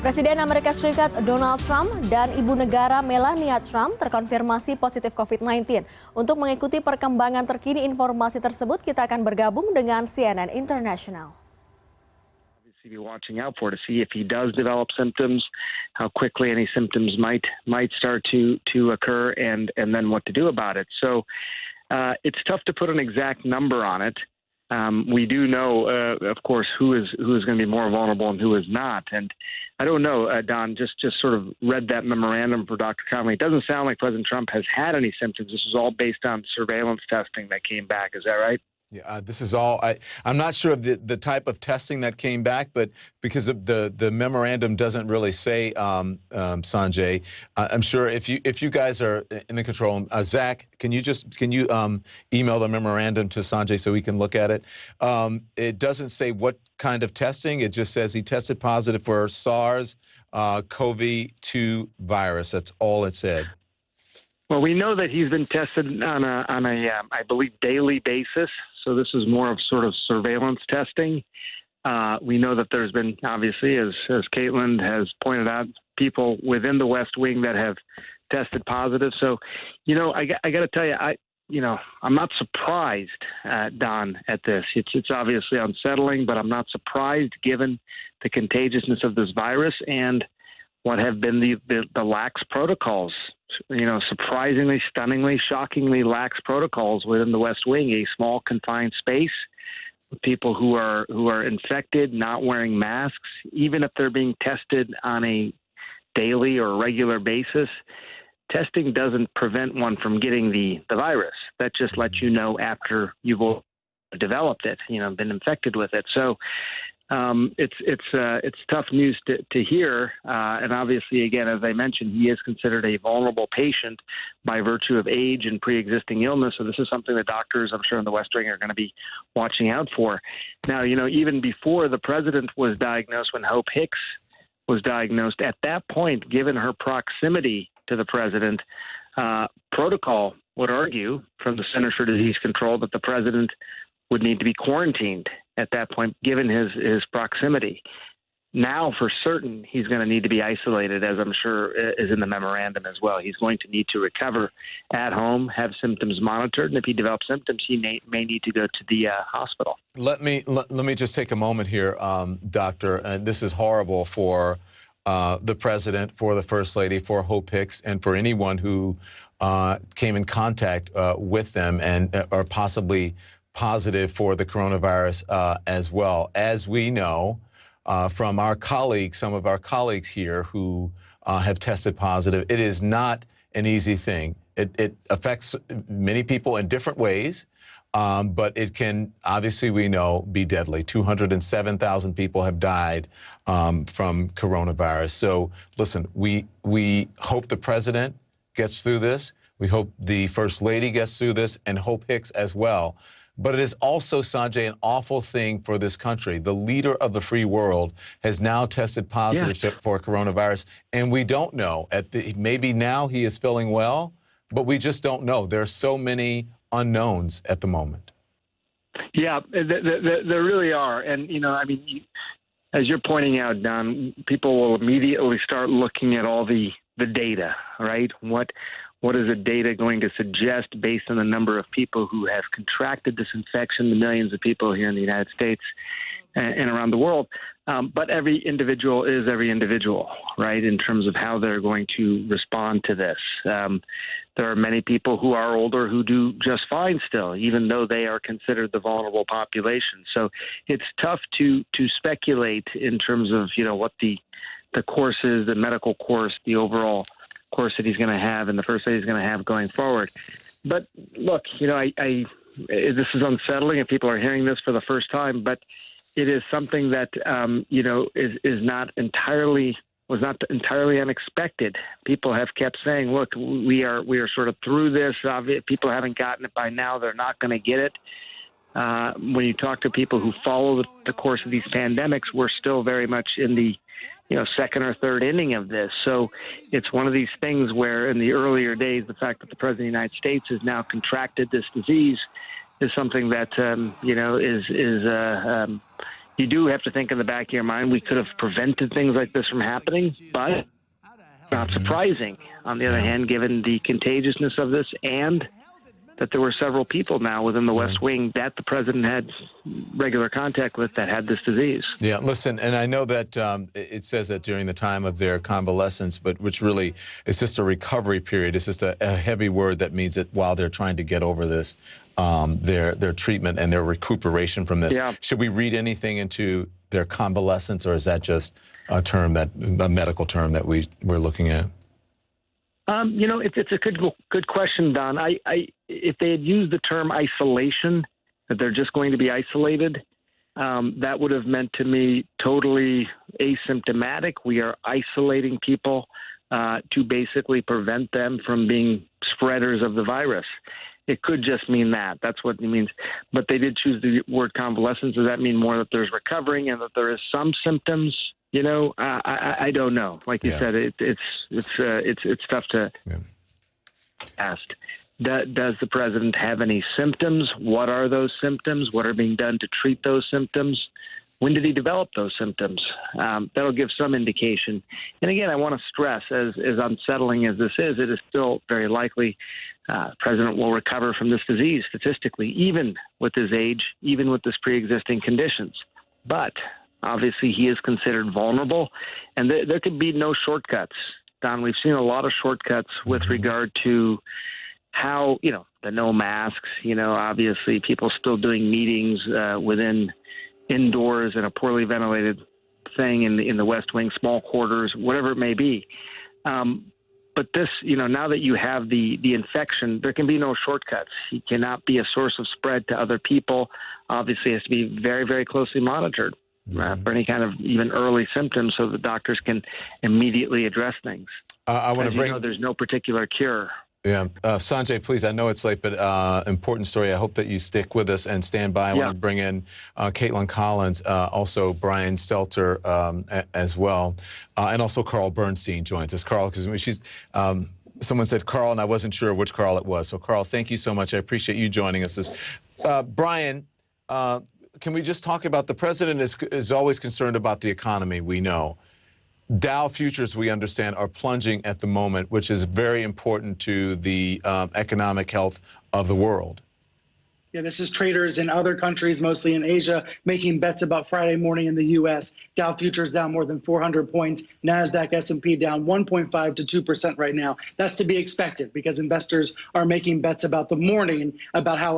Presiden Amerika Serikat Donald Trump dan Ibu Negara Melania Trump terkonfirmasi positif COVID-19. Untuk mengikuti perkembangan terkini informasi tersebut, kita akan bergabung dengan CNN International. Be watching out for to see if he does develop symptoms, how quickly any symptoms might start to occur, and then what to do about it. So it's tough to put an exact number on it. We do know, of course, who is going to be more vulnerable and who is not. And I don't know, Don, just sort of read that memorandum for Dr. Conley. It doesn't sound like President Trump has had any symptoms. This is all based on surveillance testing that came back. Is that right? Yeah, this is all. I'm not sure of the type of testing that came back, but because of the memorandum doesn't really say, Sanjay. I'm sure if you guys are in the control room, Zach, can you email the memorandum to Sanjay so we can look at it? It doesn't say what kind of testing. It just says he tested positive for SARS-CoV-2 virus. That's all it said. Well, we know that he's been tested on a I believe, daily basis. So this is more of sort of surveillance testing. We know that there's been, obviously, as Caitlin has pointed out, people within the West Wing that have tested positive. So, I got to tell you, I'm not surprised, Don, at this. It's obviously unsettling, but I'm not surprised given the contagiousness of this virus and what have been the lax protocols. Surprisingly, stunningly, shockingly lax protocols within the West Wing, a small confined space with people who are infected, not wearing masks, even if they're being tested on a daily or regular basis. Testing doesn't prevent one from getting the virus. That just lets you know after you've developed it, been infected with it. So it's tough news to hear, and obviously, again, as I mentioned, he is considered a vulnerable patient by virtue of age and pre-existing illness. So this is something that doctors, I'm sure, in the West Wing are going to be watching out for. Now, even before the president was diagnosed, when Hope Hicks was diagnosed, at that point, given her proximity to the president, protocol would argue from the Centers for Disease Control that the president would need to be quarantined at that point, given his proximity. Now, for certain, he's going to need to be isolated, as I'm sure is in the memorandum as well. He's going to need to recover at home, have symptoms monitored, and if he develops symptoms, he may need to go to the hospital. Let me just take a moment here, Doctor. And this is horrible for the president, for the First Lady, for Hope Hicks, and for anyone who came in contact with them and are possibly positive for the coronavirus as well. As we know from our colleagues, some of our colleagues here who have tested positive, it is not an easy thing. It affects many people in different ways, but it can, obviously we know, be deadly. 207,000 people have died from coronavirus. So listen, we hope the president gets through this. We hope the First Lady gets through this, and Hope Hicks as well. But it is also, Sanjay, an awful thing for this country. The leader of the free world has now tested positive for coronavirus, and we don't know. Maybe now he is feeling well, but we just don't know. There are so many unknowns at the moment. Yeah, there really are. And, as you're pointing out, Don, people will immediately start looking at all the data, right? What is the data going to suggest based on the number of people who have contracted this infection, the millions of people here in the United States and around the world? But every individual is every individual, right, in terms of how they're going to respond to this. There are many people who are older who do just fine still, even though they are considered the vulnerable population. So it's tough to speculate in terms of, what the course is, the medical course, the overall course that he's going to have and the First Lady is going to have going forward. But look, this is unsettling if people are hearing this for the first time, but it is something that, was not entirely unexpected. People have kept saying, look, we are sort of through this. People haven't gotten it by now. They're not going to get it. When you talk to people who follow the course of these pandemics, we're still very much in the second or third inning of this. So it's one of these things where in the earlier days, the fact that the President of the United States has now contracted this disease is something that, you do have to think in the back of your mind, we could have prevented things like this from happening, but not surprising. On the other hand, given the contagiousness of this and that there were several people now within the West Wing that the president had regular contact with that had this disease. Yeah, listen, and I know that it says that during the time of their convalescence, but which really is just a recovery period. It's just a heavy word that means that while they're trying to get over this, their treatment and their recuperation from this. Yeah. Should we read anything into their convalescence, or is that just a term a medical term that we're looking at? It's a good question, Don. If they had used the term isolation, that they're just going to be isolated, that would have meant to me totally asymptomatic. We are isolating people to basically prevent them from being spreaders of the virus. It could just mean that. That's what it means. But they did choose the word convalescence. Does that mean more that there's recovering and that there is some symptoms? I don't know. Like you said, it's tough to ask. Does the president have any symptoms? What are those symptoms? What are being done to treat those symptoms? When did he develop those symptoms? That'll give some indication. And again, I want to stress, as unsettling as this is, it is still very likely the president will recover from this disease statistically, even with his age, even with his pre-existing conditions. But obviously, he is considered vulnerable, and there could be no shortcuts. Don, we've seen a lot of shortcuts with regard to how, the no masks, obviously people still doing meetings within indoors in a poorly ventilated thing in the West Wing, small quarters, whatever it may be. But this, now that you have the infection, there can be no shortcuts. He cannot be a source of spread to other people. Obviously, it has to be very, very closely monitored for any kind of even early symptoms so the doctors can immediately address things. I want to bring... there's no particular cure. Yeah. Sanjay, please, I know it's late, but important story. I hope that you stick with us and stand by. I want to bring in Caitlin Collins, also Brian Stelter as well, and also Carl Bernstein joins us. Carl, because she's... someone said Carl, and I wasn't sure which Carl it was. So, Carl, thank you so much. I appreciate you joining us. Brian, can we just talk about the president is always concerned about the economy, we know. Dow futures, we understand, are plunging at the moment, which is very important to the economic health of the world. Yeah, this is traders in other countries, mostly in Asia, making bets about Friday morning in the U.S. Dow futures down more than 400 points. NASDAQ, S&P down 1.5 to 2% right now. That's to be expected because investors are making bets about the morning, about how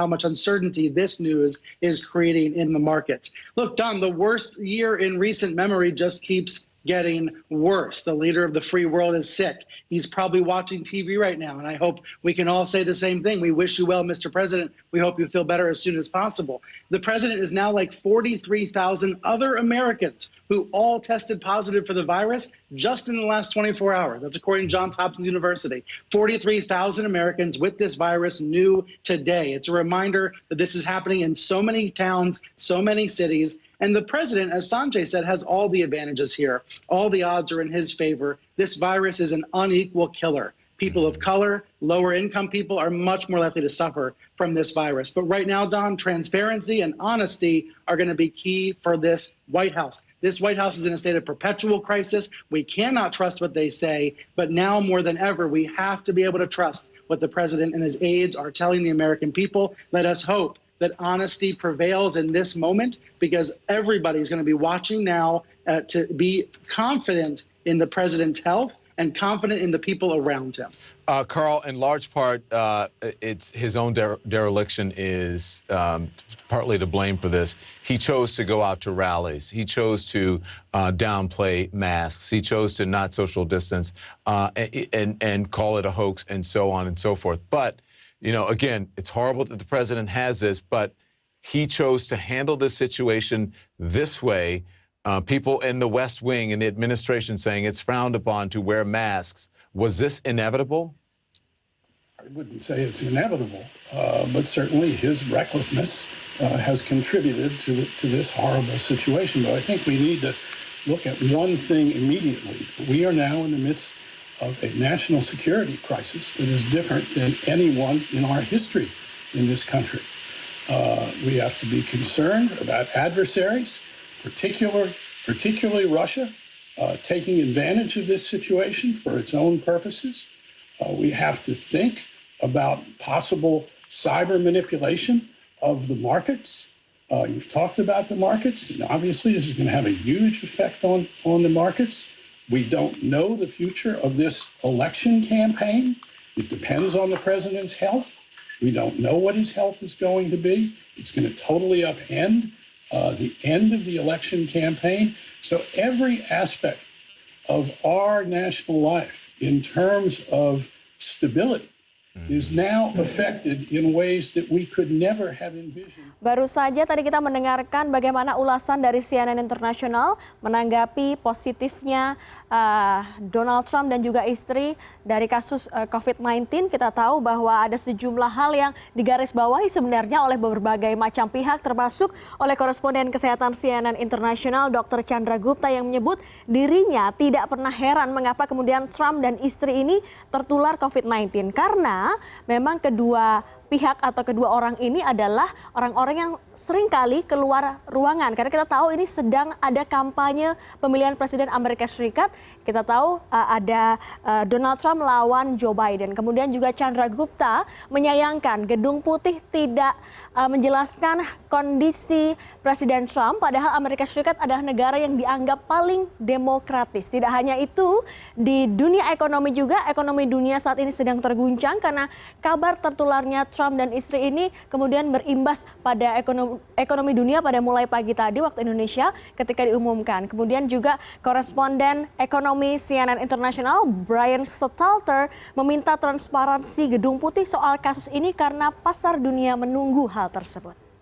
much uncertainty this news is creating in the markets. Look, Don, the worst year in recent memory just keeps getting worse. The leader of the free world is sick. He's probably watching TV right now, and I hope we can all say the same thing. We wish you well, Mr. President. We hope you feel better as soon as possible. The president is now like 43,000 other Americans who all tested positive for the virus just in the last 24 hours. That's according to Johns Hopkins University. 43,000 Americans with this virus new today. It's a reminder that this is happening in so many towns, so many cities. And the president, as Sanjay said, has all the advantages here. All the odds are in his favor. This virus is an unequal killer. People of color, lower income people are much more likely to suffer from this virus. But right now, Don, transparency and honesty are going to be key for this White House. This White House is in a state of perpetual crisis. We cannot trust what they say. But now more than ever, we have to be able to trust what the president and his aides are telling the American people. Let us hope that honesty prevails in this moment, because everybody's going to be watching now to be confident in the president's health and confident in the people around him. Carl, in large part, it's his own dereliction is partly to blame for this. He chose to go out to rallies. He chose to downplay masks. He chose to not social distance and call it a hoax and so on and so forth. But again, it's horrible that the president has this, but he chose to handle this situation this way. People in the West Wing and the administration saying it's frowned upon to wear masks. Was this inevitable? I wouldn't say it's inevitable, but certainly his recklessness has contributed to this horrible situation. But I think we need to look at one thing immediately. We are now in the midst of a national security crisis that is different than any one in our history in this country. We have to be concerned about adversaries, particularly Russia, taking advantage of this situation for its own purposes. We have to think about possible cyber manipulation of the markets. You've talked about the markets, and obviously this is going to have a huge effect on the markets. We don't know the future of this election campaign. It depends on the president's health. We don't know what his health is going to be. It's going to totally upend the end of the election campaign. So every aspect of our national life in terms of stability is now affected in ways that we could never have envisioned. Baru saja tadi kita mendengarkan bagaimana ulasan dari CNN Internasional menanggapi positifnya Donald Trump dan juga istri dari kasus COVID-19. Kita tahu bahwa ada sejumlah hal yang digarisbawahi sebenarnya oleh berbagai macam pihak, termasuk oleh koresponden kesehatan CNN Internasional Dr. Chandra Gupta yang menyebut dirinya tidak pernah heran mengapa kemudian Trump dan istri ini tertular COVID-19. Karena memang kedua pihak atau kedua orang ini adalah orang-orang yang seringkali keluar ruangan. Karena kita tahu ini sedang ada kampanye pemilihan presiden Amerika Serikat. Kita tahu ada Donald Trump lawan Joe Biden. Kemudian juga Chandra Gupta menyayangkan Gedung Putih tidak menjelaskan kondisi Presiden Trump. Padahal Amerika Serikat adalah negara yang dianggap paling demokratis. Tidak hanya itu, di dunia ekonomi juga, ekonomi dunia saat ini sedang terguncang karena kabar tertularnya Trump dan istri ini kemudian berimbas pada ekonomi dunia pada mulai pagi tadi waktu Indonesia ketika diumumkan. Kemudian juga koresponden ekonomi CNN International Brian Stelter meminta transparansi Gedung Putih soal kasus ini karena pasar dunia menunggu hal tersebut.